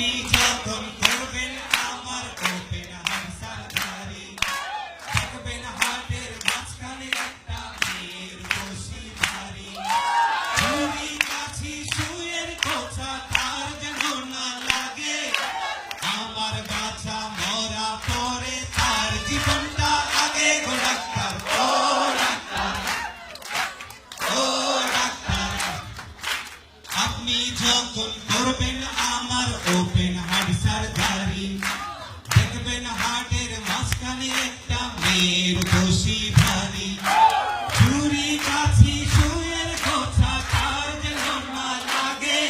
আপনি যখন করবেন আমার ওপেন হার্ট সার্জারি, দেখবেন হার্টের মাঝখানে একটা মেয়ের বসি ভারী, ছুরি কাছি সুইয়ের কোছা তার যেন না লাগে, আমার বাছা মরা পরে তার জীবনটা আগে গো ডাক্তার, ও ডাক্তার, ও ডাক্তার। আপনি যখন করবেন আমার ওপেন হার্ট সার্জারি, দেখবেন হার্টের মাঝখানে একটা মেয়ের বসি ভারী, ছুরি কাছি সুইয়ের কোছা তার যেন না লাগে,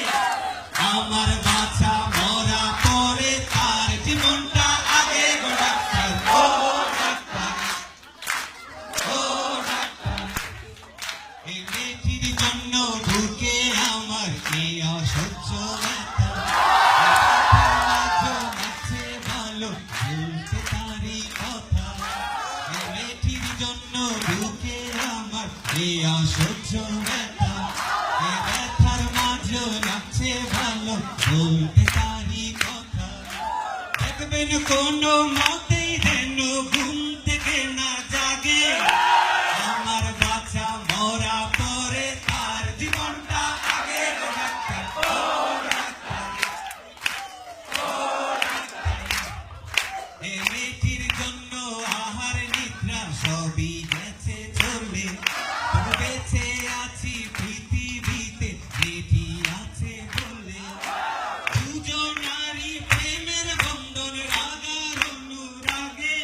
আমার বাছা মরা পরে তার জীবনটা আগে গো ডাক্তার, ও ডাক্তার, ও ডাক্তার। এই মেয়েটির জন্য ঢুকে আমার এই অসহ্য ব্যথা, আছে ভালো বলতে তারই কথা, এই মেয়েটির জন্য ঢুকে আমার এই অসহ্য ব্যথা, এই ব্যথার মাঝে লাগছে ভালো বলতে তারই কথা, দেখবেন কোনো মতেই যেন ঘুম থেকে না জাগে, আমার বাচ্চা মরা পরে তার জীবনটা আগে গো ডাক্তার, ও ডাক্তার, ও ডাক্তার। এই মেয়েটির জন্য আহার নিদ্রা সবই গেছে চলে, তবু বেঁচে আছি পৃথিবীতে মেয়েটি আছে বলে, দুজনারই প্রেমের বন্ধন রাগার অনুরাগে,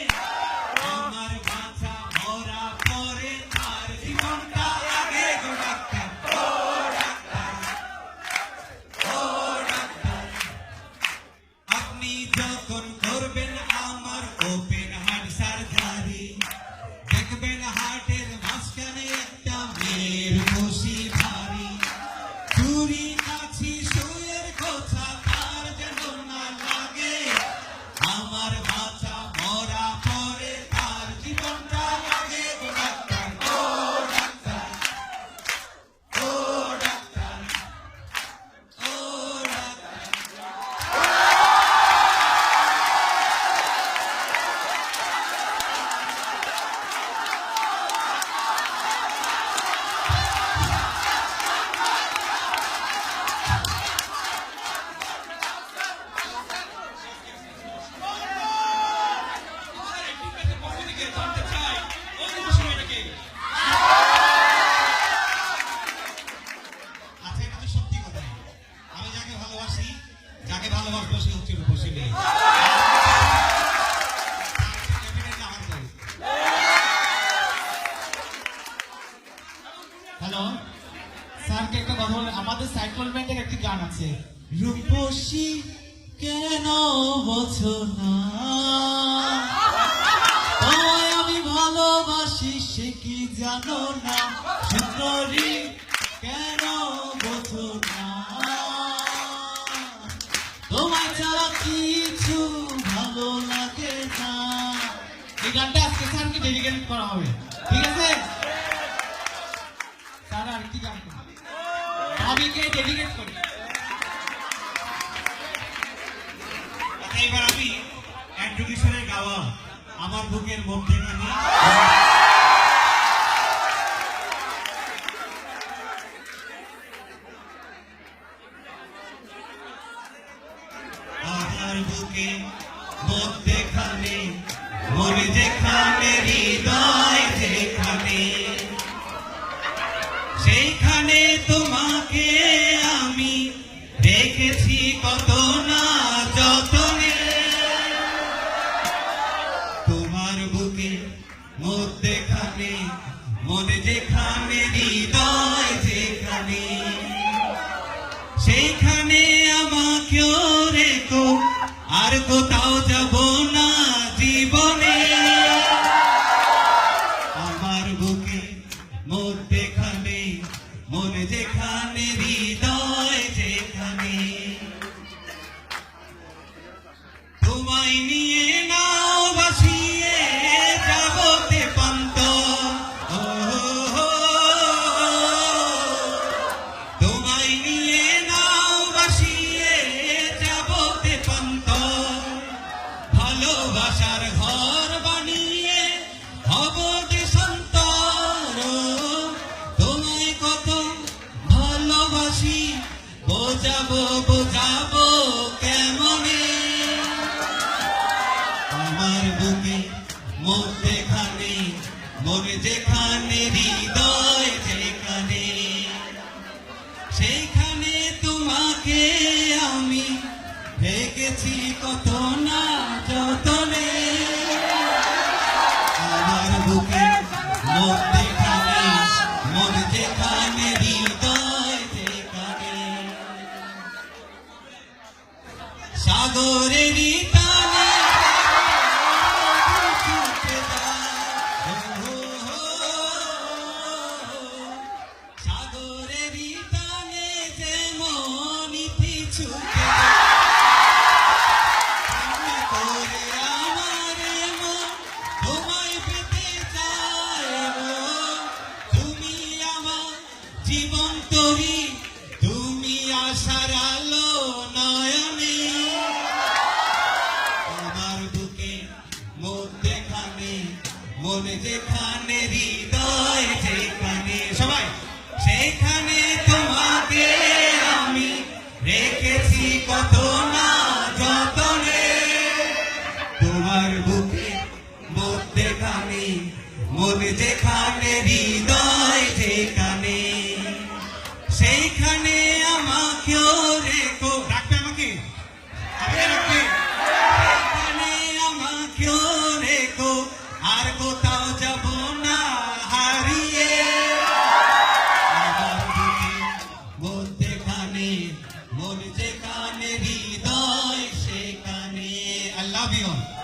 আমার বাছা মরা পরে তার জীবনটা আগে গো ডাক্তার, ও ডাক্তার, ও ডাক্তার। আপনি যখন করবেন আমার ওপেন হার্ট সার্জারি, দেখবেন হার্টের মাঝখানে একটা মেয়ের বসি ভারী, ছুরি কাছি সুইয়ের কোছা তার যেন না লাগে, আমার বাচ্চা মরা পরে তার জীবনটা আগে গো ডাক্তার, ও ডাক্তার, ও ডাক্তার, ও ডাক্তার। আচ্ছা, এটা তো সত্যি কথা। আমি যাকে ভালোবাসি, যাকে ভালোবাসবো সে হচ্ছে রূপসী মেয়ে। হ্যালো স্যারকে একটা কথা বলে, আমাদের সাইক্লোন ব্যান্ডের একটি গান আছে, রূপসী কেন বোঝো না, তোমায় আমি ভালোবাসি সে কি জানো না, সুন্দরী কেন বোঝো না, তোমায় ছাড়া কিছু ভালো লাগে না। এই গানটা আজকে স্যারকে ডেডিকেট করা হবে, ঠিক আছে? স্যার আরেকটি গান ভাবিকে ডেডিকেট করি। আচ্ছা, এবার আমি অ্যান্ড্রু কিশোরের গাওয়া আমার বুকের মধ্যে খানি, আমার বুকে মধ্যেখানে মন যেখানে হৃদয় যেখানে, সেইখানে তোমাকে আমি রেখেছি কত না যতনে, তোমার বুকে মধ্যেখানে মন যেখানে হৃদয় যেখানে, সেইখানে আমাকেও রেখো আর কোথাও যাব না জীবনে, আমার বুকে মধ্যেখানে মন যেখানে হৃদয় যেখানে, তোমায় নিয়ে নাও বাসিয়ে যাবতে পান্ত, তোমায় নিয়ে নাও বাসিয়ে যাবতে যাব কেমনে আমার বুকে মধ্যেখানে মন যেখানে হৃদয় যেখানে সেইখানে তোমাকে আমি রেখেছি কত না যতনে আমার বুকে মধ্যেখানে মন যেখানে হৃদয় যেখানে সাগরেরই টানে ছুটে যায়, সাগরেরই টানে যেমন ইতি ছুটে যায়, করে আমার মন তোমায় পেতে চায় মন। তুমি আমার জীবন তরি, তুমি আশার আলো নয়নে আমার বুকে মধ্যেখানে মন যেখানে হৃদয় যেখানে সবাই সেখানে তোমাকে আমি রেখেছি কত না যতনে তোমার বুকে মধ্যেখানে মন যেখানে হৃদয় যেখানে সেইখানে আমাকেও রেখো রাখবে আমাকে আমাকে রাখবে সেইখানে আমাকেও রেখো আর কোথাও যাব না হারিয়ে আমার বুকে মধ্যেখানে মন যেখানে হৃদয় সেখানে। I love you all.